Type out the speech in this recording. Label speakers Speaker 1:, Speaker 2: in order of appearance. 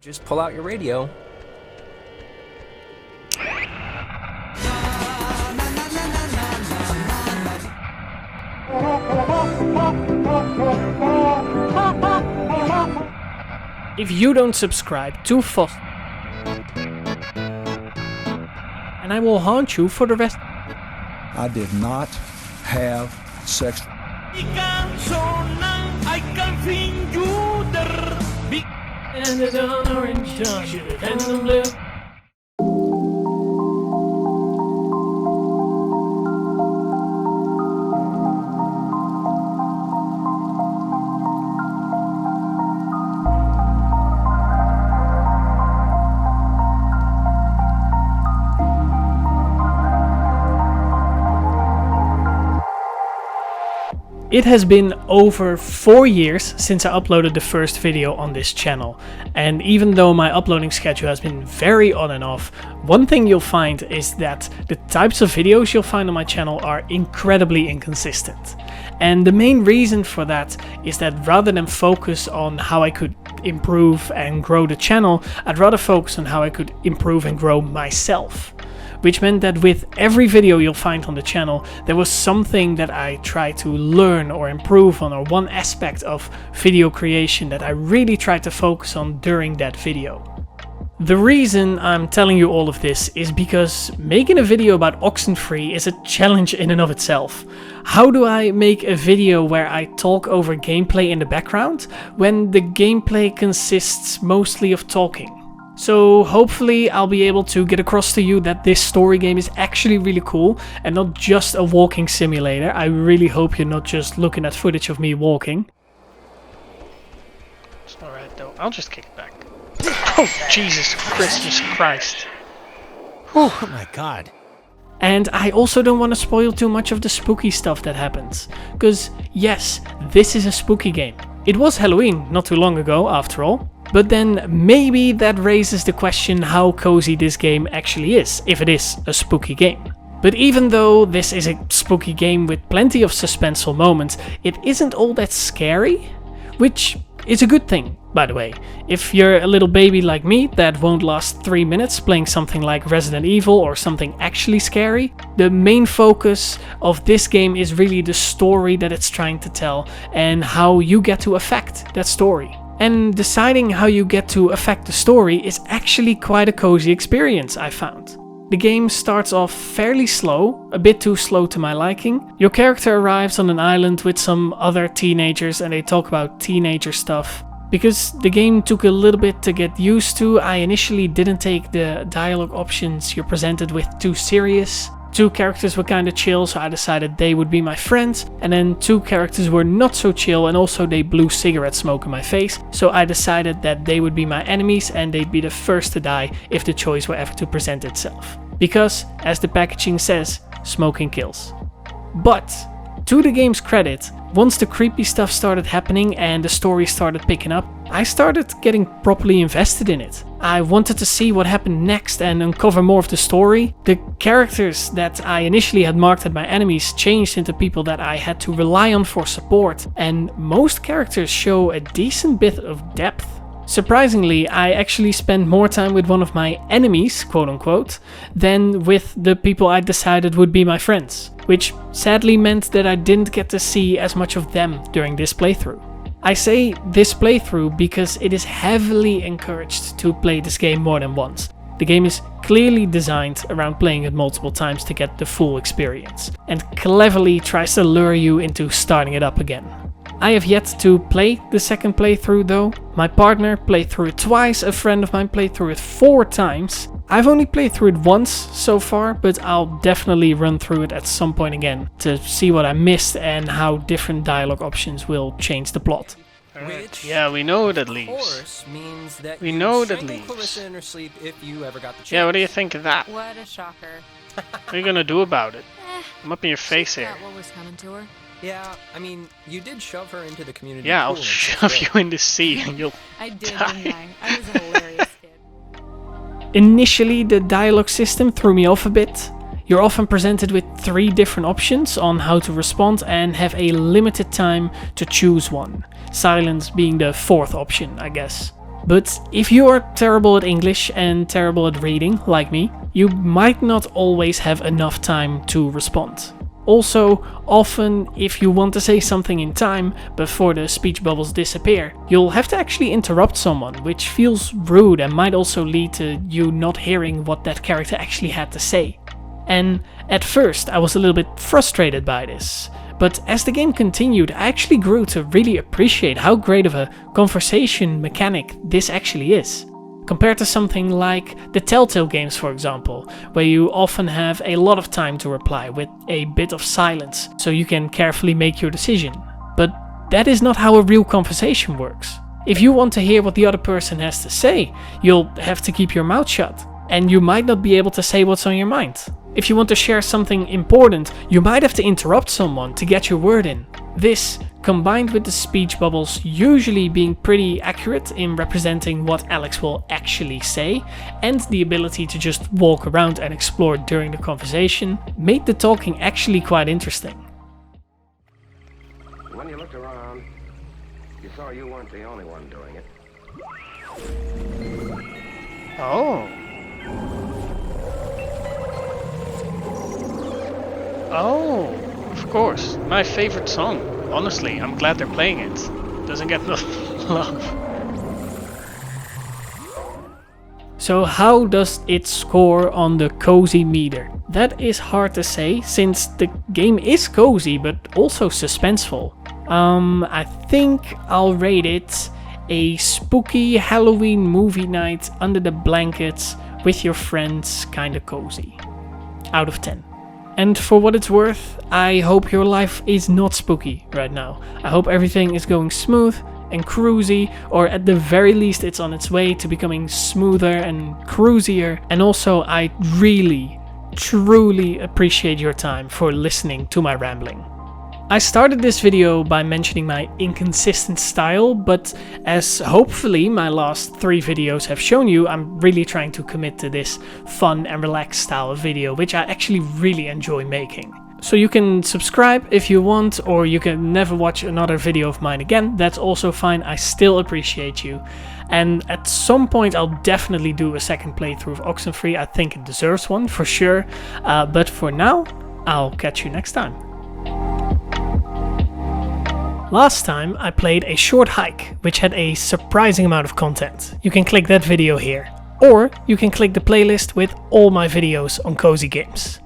Speaker 1: Just pull out your radio.
Speaker 2: If you don't subscribe to Foss, and I will haunt you for the rest.
Speaker 3: I did not have sex.
Speaker 2: And it's on orange, shoot it and on blue. It has been over 4 years since I uploaded the first video on this channel, and even though my uploading schedule has been very on and off, one thing you'll find is that the types of videos you'll find on my channel are incredibly inconsistent. And the main reason for that is that rather than focus on how I could improve and grow the channel, I'd rather focus on how I could improve and grow myself. Which meant that with every video you'll find on the channel, there was something that I tried to learn or improve on, or one aspect of video creation that I really tried to focus on during that video. The reason I'm telling you all of this is because making a video about Oxenfree is a challenge in and of itself. How do I make a video where I talk over gameplay in the background when the gameplay consists mostly of talking? So hopefully I'll be able to get across to you that this story game is actually really cool and not just a walking simulator. I really hope you're not just looking at footage of me walking. It's alright though, I'll just kick it back. Oh, Jesus Christ. Whew.
Speaker 1: Oh my god.
Speaker 2: And I also don't want to spoil too much of the spooky stuff that happens. Because yes, this is a spooky game. It was Halloween not too long ago after all. But then maybe that raises the question how cozy this game actually is, if it is a spooky game. But even though this is a spooky game with plenty of suspenseful moments, it isn't all that scary, which is a good thing, by the way. If you're a little baby like me that won't last 3 minutes playing something like Resident Evil or something actually scary, the main focus of this game is really the story that it's trying to tell and how you get to affect that story. And deciding how you get to affect the story is actually quite a cozy experience, I found. The game starts off fairly slow, a bit too slow to my liking. Your character arrives on an island with some other teenagers and they talk about teenager stuff. Because the game took a little bit to get used to, I initially didn't take the dialogue options you're presented with too serious. 2 characters were kinda chill, so I decided they would be my friends, and then 2 characters were not so chill and also they blew cigarette smoke in my face, so I decided that they would be my enemies and they'd be the first to die if the choice were ever to present itself. Because, as the packaging says, smoking kills. But, to the game's credit, once the creepy stuff started happening and the story started picking up, I started getting properly invested in it. I wanted to see what happened next and uncover more of the story. The characters that I initially had marked as my enemies changed into people that I had to rely on for support, and most characters show a decent bit of depth. Surprisingly, I actually spent more time with one of my enemies, quote unquote, than with the people I decided would be my friends, which sadly meant that I didn't get to see as much of them during this playthrough. I say this playthrough because it is heavily encouraged to play this game more than once. The game is clearly designed around playing it multiple times to get the full experience, and cleverly tries to lure you into starting it up again. I have yet to play the second playthrough though. My partner played through it twice, a friend of mine played through it 4 times. I've only played through it once so far, but I'll definitely run through it at some point again to see what I missed and how different dialogue options will change the plot.
Speaker 1: Which,
Speaker 2: yeah, we know that
Speaker 1: of
Speaker 2: leaves.
Speaker 1: course, means that
Speaker 2: We
Speaker 1: you'd
Speaker 2: know that
Speaker 1: strangle
Speaker 2: leaves.
Speaker 1: Clarissa in her sleep if you ever got the chance.
Speaker 2: Yeah, what do you think of that?
Speaker 4: What a shocker.
Speaker 2: What are you gonna do about it?
Speaker 4: Eh,
Speaker 2: I'm up in your face
Speaker 4: she
Speaker 2: here.
Speaker 4: got what was coming to her.
Speaker 1: Yeah, I mean, you did shove her into the community
Speaker 2: Yeah, I'll
Speaker 1: pool and
Speaker 2: shove
Speaker 1: stuff,
Speaker 2: you in the sea and you'll
Speaker 4: I did,
Speaker 2: die.
Speaker 4: didn't I? I was a hilarious kid.
Speaker 2: Initially, the dialogue system threw me off a bit. You're often presented with 3 different options on how to respond and have a limited time to choose one. Silence being the 4th option, I guess. But if you are terrible at English and terrible at reading, like me, you might not always have enough time to respond. Also, often if you want to say something in time before the speech bubbles disappear, you'll have to actually interrupt someone, which feels rude and might also lead to you not hearing what that character actually had to say. And at first I was a little bit frustrated by this, but as the game continued I actually grew to really appreciate how great of a conversation mechanic this actually is. Compared to something like the Telltale games, for example, where you often have a lot of time to reply with a bit of silence so you can carefully make your decision. But that is not how a real conversation works. If you want to hear what the other person has to say, you'll have to keep your mouth shut, and you might not be able to say what's on your mind. If you want to share something important, you might have to interrupt someone to get your word in. This, combined with the speech bubbles usually being pretty accurate in representing what Alex will actually say, and the ability to just walk around and explore during the conversation, made the talking actually quite interesting.
Speaker 5: When you looked around, you saw you weren't the only one doing it.
Speaker 2: Oh. Oh, of course. My favorite song. Honestly, I'm glad they're playing it. Doesn't get enough love. So how does it score on the cozy meter? That is hard to say, since the game is cozy but also suspenseful. I think I'll rate it a spooky Halloween movie night under the blankets with your friends, kinda cozy. Out of 10. And for what it's worth, I hope your life is not spooky right now. I hope everything is going smooth and cruisy, or at the very least it's on its way to becoming smoother and cruisier. And also I really, truly appreciate your time for listening to my rambling. I started this video by mentioning my inconsistent style, but as hopefully my last 3 videos have shown you, I'm really trying to commit to this fun and relaxed style of video, which I actually really enjoy making. So you can subscribe if you want, or you can never watch another video of mine again. That's also fine, I still appreciate you. And at some point I'll definitely do a second playthrough of Oxenfree. I think it deserves one for sure. But for now, I'll catch you next time. Last time I played a short hike, which had a surprising amount of content. You can click that video here. Or you can click the playlist with all my videos on cozy games.